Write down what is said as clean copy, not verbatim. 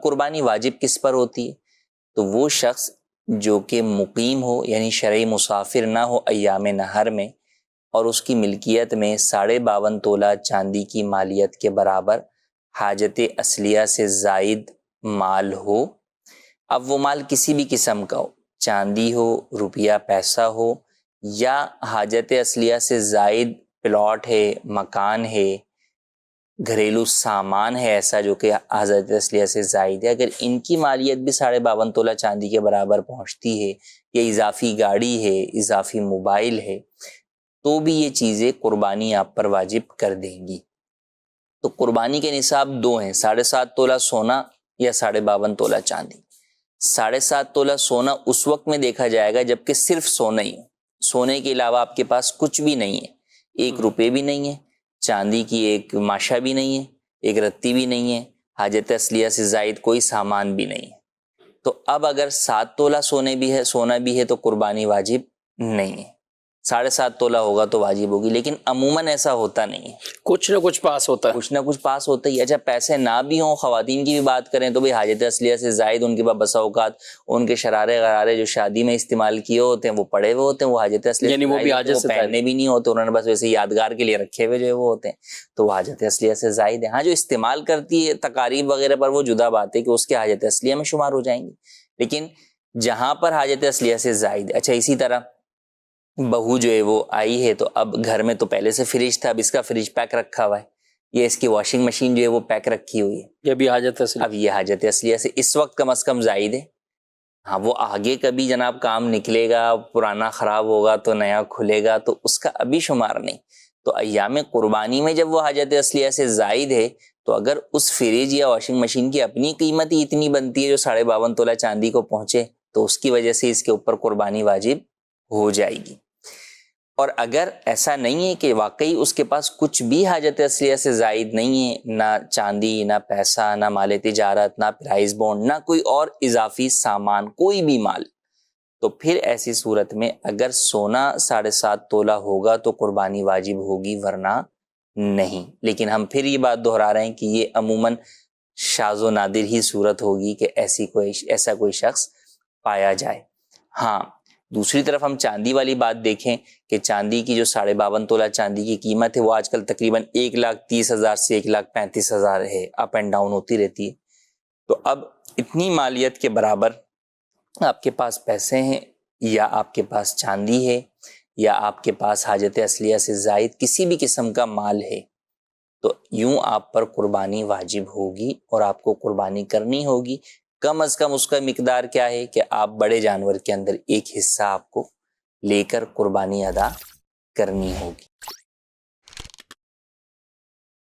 قربانی واجب کس پر ہوتی ہے؟ تو وہ شخص جو کہ مقیم ہو، یعنی شرعی مسافر نہ ہو ایام نہر میں، اور اس کی ملکیت میں 52.5 تولہ چاندی کی مالیت کے برابر حاجت اصلیہ سے زائد مال ہو۔ اب وہ مال کسی بھی قسم کا ہو، چاندی ہو، روپیہ پیسہ ہو، یا حاجت اصلیہ سے زائد پلاٹ ہے، مکان ہے، گھریلو سامان ہے ایسا جو کہ حاجت اصلیہ سے زائد ہے، اگر ان کی مالیت بھی 52.5 تولہ چاندی کے برابر پہنچتی ہے، یا اضافی گاڑی ہے، اضافی موبائل ہے، تو بھی یہ چیزیں قربانی آپ پر واجب کر دیں گی۔ تو قربانی کے نصاب دو ہیں، 7.5 تولہ سونا یا 52.5 تولہ چاندی۔ 7.5 تولہ سونا اس وقت میں دیکھا جائے گا جبکہ صرف سونا ہی ہو، سونے کے علاوہ آپ کے پاس کچھ بھی نہیں ہے، 1 روپے بھی نہیں ہے، چاندی کی ایک ماشا بھی نہیں ہے، ایک رتی بھی نہیں ہے، حاجت اصلیہ سے زائد کوئی سامان بھی نہیں ہے۔ تو اب اگر 7 تولہ سونا بھی ہے تو قربانی واجب نہیں ہے، 7.5 تولہ ہوگا تو واجب ہوگی، لیکن عموماً ایسا ہوتا نہیں ہے، کچھ نہ کچھ پاس ہوتا ہے، کچھ نہ کچھ پاس ہوتا ہی۔ اچھا پیسے نہ بھی ہوں، خواتین کی بھی بات کریں تو بھئی حاجت اصلیہ سے زائد ان کے پاس بسا اوقات ان کے شرارے غرارے جو شادی میں استعمال کیے ہوتے ہیں وہ پڑے ہوئے ہوتے ہیں، وہ حاجت اصلیہ یعنی وہ بھی حاجت سے پہننے بھی نہیں ہوتے، انہوں نے بس ویسے یادگار کے لیے رکھے ہوئے جو وہ ہوتے ہیں، تو وہ حاجت اصلیہ سے زائد ہے۔ ہاں جو استعمال کرتی ہے تقاریب وغیرہ پر وہ جدا بات ہے کہ اس کے حاجت اصلیہ میں شمار ہو جائیں گی، لیکن جہاں پر حاجت اصلیہ سے زائد ہے۔ اچھا اسی طرح بہو جو ہے وہ آئی ہے، تو اب گھر میں تو پہلے سے فریج تھا، اب اس کا فریج پیک رکھا ہوا ہے، یہ اس کی واشنگ مشین جو ہے وہ پیک رکھی ہوئی ہے، یہ بھی حاجت اصلیہ، اب یہ حاجت اصلیہ سے اس وقت کم از کم زائد ہے۔ ہاں وہ آگے کبھی جناب کام نکلے گا، پرانا خراب ہوگا تو نیا کھلے گا، تو اس کا ابھی شمار نہیں۔ تو ایام قربانی میں جب وہ حاجت اصلیہ سے زائد ہے تو اگر اس فریج یا واشنگ مشین کی اپنی قیمت ہی اتنی بنتی ہے جو 52.5 تولہ چاندی کو پہنچے، تو اس کی وجہ سے اس کے اوپر قربانی واجب ہو جائے گی۔ اور اگر ایسا نہیں ہے کہ واقعی اس کے پاس کچھ بھی حاجت اصلیہ سے زائد نہیں ہے، نہ چاندی، نہ پیسہ، نہ مال تجارت، نہ پرائز بونڈ، نہ کوئی اور اضافی سامان، کوئی بھی مال، تو پھر ایسی صورت میں اگر سونا 7.5 تولہ ہوگا تو قربانی واجب ہوگی، ورنہ نہیں۔ لیکن ہم پھر یہ بات دہرا رہے ہیں کہ یہ عموماً شاذ و نادر ہی صورت ہوگی کہ ایسا کوئی شخص پایا جائے۔ ہاں دوسری طرف ہم چاندی والی بات دیکھیں کہ چاندی کی جو 52.5 تولہ چاندی کی قیمت ہے وہ آج کل تقریباً 1,30,000 سے 1,35,000 ہے، اپ اینڈ ڈاؤن ہوتی رہتی ہے۔ تو اب اتنی مالیت کے برابر آپ کے پاس پیسے ہیں، یا آپ کے پاس چاندی ہے، یا آپ کے پاس حاجت اصلیہ سے زائد کسی بھی قسم کا مال ہے، تو یوں آپ پر قربانی واجب ہوگی اور آپ کو قربانی کرنی ہوگی۔ کم از کم اس کا مقدار کیا ہے کہ آپ بڑے جانور کے اندر ایک حصہ آپ کو لے کر قربانی ادا کرنی ہوگی۔